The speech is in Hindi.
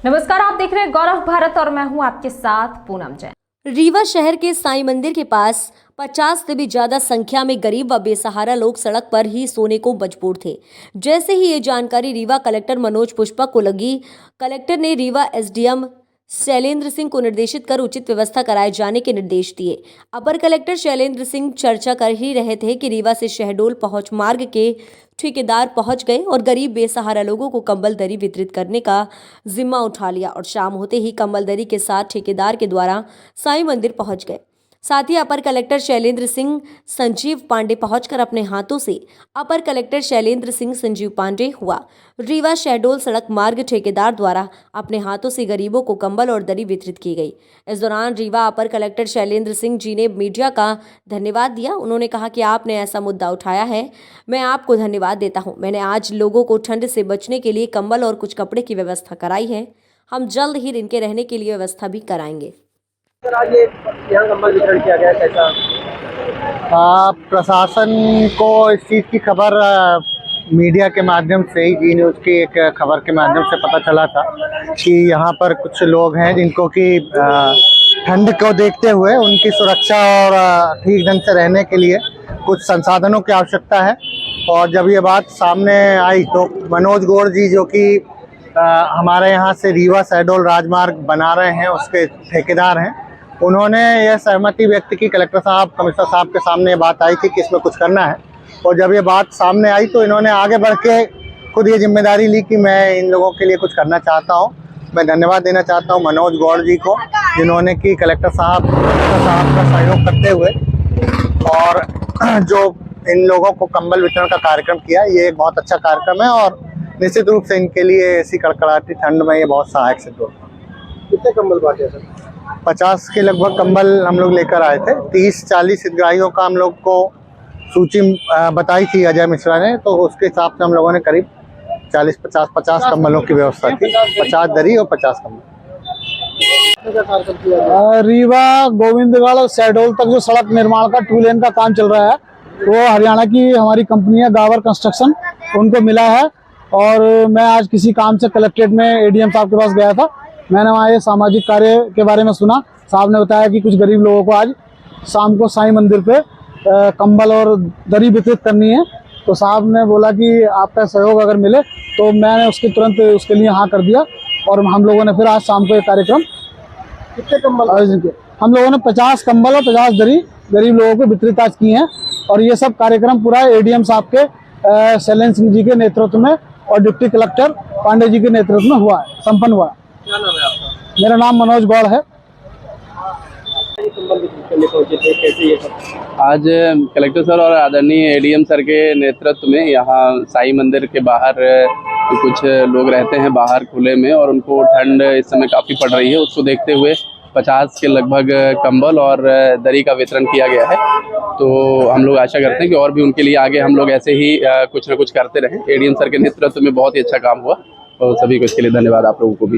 नमस्कार, आप देख रहे हैं गौरव भारत और मैं हूं आपके साथ पूनम जैन। रीवा शहर के साईं मंदिर के पास 50 से भी ज्यादा संख्या में गरीब व बेसहारा लोग सड़क पर ही सोने को मजबूर थे। जैसे ही ये जानकारी रीवा कलेक्टर मनोज पुष्पक को लगी, कलेक्टर ने रीवा एसडीएम शैलेंद्र सिंह को निर्देशित कर उचित व्यवस्था कराए जाने के निर्देश दिए। अपर कलेक्टर शैलेंद्र सिंह चर्चा कर ही रहे थे कि रीवा से शहडोल पहुंच मार्ग के ठेकेदार पहुंच गए और गरीब बेसहारा लोगों को कंबल दरी वितरित करने का जिम्मा उठा लिया और शाम होते ही कंबल दरी के साथ ठेकेदार के द्वारा साईं मंदिर पहुंच गए। साथ ही अपर कलेक्टर शैलेंद्र सिंह संजीव पांडे पहुंचकर अपने हाथों से अपर कलेक्टर शैलेंद्र सिंह संजीव पांडे हुआ रीवा शहडोल सड़क मार्ग ठेकेदार द्वारा अपने हाथों से गरीबों को कंबल और दरी वितरित की गई। इस दौरान रीवा अपर कलेक्टर शैलेंद्र सिंह जी ने मीडिया का धन्यवाद दिया। उन्होंने कहा कि आपने ऐसा मुद्दा उठाया है, मैं आपको धन्यवाद देता हूं। मैंने आज लोगों को ठंड से बचने के लिए कंबल और कुछ कपड़े की व्यवस्था कराई है। हम जल्द ही इनके रहने के लिए व्यवस्था भी कराएंगे। सर, आज ये यहाँ कंबल वितरण किया गया, कैसा? प्रशासन को इस चीज़ की खबर मीडिया के माध्यम से ही जी न्यूज़ की एक खबर के माध्यम से पता चला था कि यहाँ पर कुछ लोग हैं जिनको कि ठंड को देखते हुए उनकी सुरक्षा और ठीक ढंग से रहने के लिए कुछ संसाधनों की आवश्यकता है। और जब ये बात सामने आई तो मनोज गौड़ जी, जो कि हमारे यहाँ से रीवा शहडोल राजमार्ग बना रहे हैं, उसके ठेकेदार हैं, उन्होंने यह सहमति व्यक्त की। कलेक्टर साहब, कमिश्नर साहब के सामने ये बात आई थी कि इसमें कुछ करना है, और जब ये बात सामने आई तो इन्होंने आगे बढ़ के खुद ये जिम्मेदारी ली कि मैं इन लोगों के लिए कुछ करना चाहता हूँ। मैं धन्यवाद देना चाहता हूँ मनोज गौड़ जी को, जिन्होंने कि कलेक्टर साहब का सहयोग करते हुए और जो इन लोगों को कंबल वितरण का कार्यक्रम किया। ये एक बहुत अच्छा कार्यक्रम है और निश्चित रूप से इनके लिए ऐसी कड़कड़ाती ठंड में ये बहुत सहायक सिद्ध होगा। कितने कंबल बांटे सर? 50 के लगभग कंबल हम लोग लेकर आए थे। 30-40 हितग्राहियों का हम लोग को सूची बताई थी अजय मिश्रा ने, तो उसके हिसाब से हम लोगों ने करीब 40-50 कंबलों की व्यवस्था की। 50 दरी और 50 कंबल। रीवा गोविंदगढ़ और शहडोल तक जो सड़क निर्माण का 2 लेन का काम चल रहा है, वो हरियाणा की हमारी कंपनी है गावर कंस्ट्रक्शन, उनको मिला है। और मैं आज किसी काम से कलेक्ट्रेट में एडीएम साहब के पास गया था। मैंने वहाँ ये सामाजिक कार्य के बारे में सुना। साहब ने बताया कि कुछ गरीब लोगों को आज शाम को साईं मंदिर पे कंबल और दरी वितरित करनी है। तो साहब ने बोला कि आपका सहयोग अगर मिले, तो मैंने तुरंत उसके लिए हाँ कर दिया। और हम लोगों ने फिर आज शाम को ये कार्यक्रम, कितने कंबल? हम लोगों ने 50 कंबल और 50 दरी गरीब लोगों को वितरित आज की हैं। और ये सब कार्यक्रम पूरा एडीएम साहब के शैलेंद्र सिंह जी के नेतृत्व में और डिप्टी कलेक्टर पांडे जी के नेतृत्व में हुआ है, संपन्न हुआ है। क्या नाम है आपका? मेरा नाम मनोज गौड़ है। कंबल वितरित करने पहुंचे थे, कैसे ये सब? आज कलेक्टर सर और आदरणीय एडीएम सर के नेतृत्व में यहाँ साईं मंदिर के बाहर कुछ लोग रहते हैं बाहर खुले में, और उनको ठंड इस समय काफ़ी पड़ रही है। उसको देखते हुए 50 के लगभग कंबल और दरी का वितरण किया गया है। तो हम लोग आशा करते हैं कि और भी उनके लिए आगे हम लोग ऐसे ही कुछ ना कुछ करते रहें। एडीएम सर के नेतृत्व में बहुत ही अच्छा काम हुआ और सभी को इसके लिए धन्यवाद आप लोगों को भी।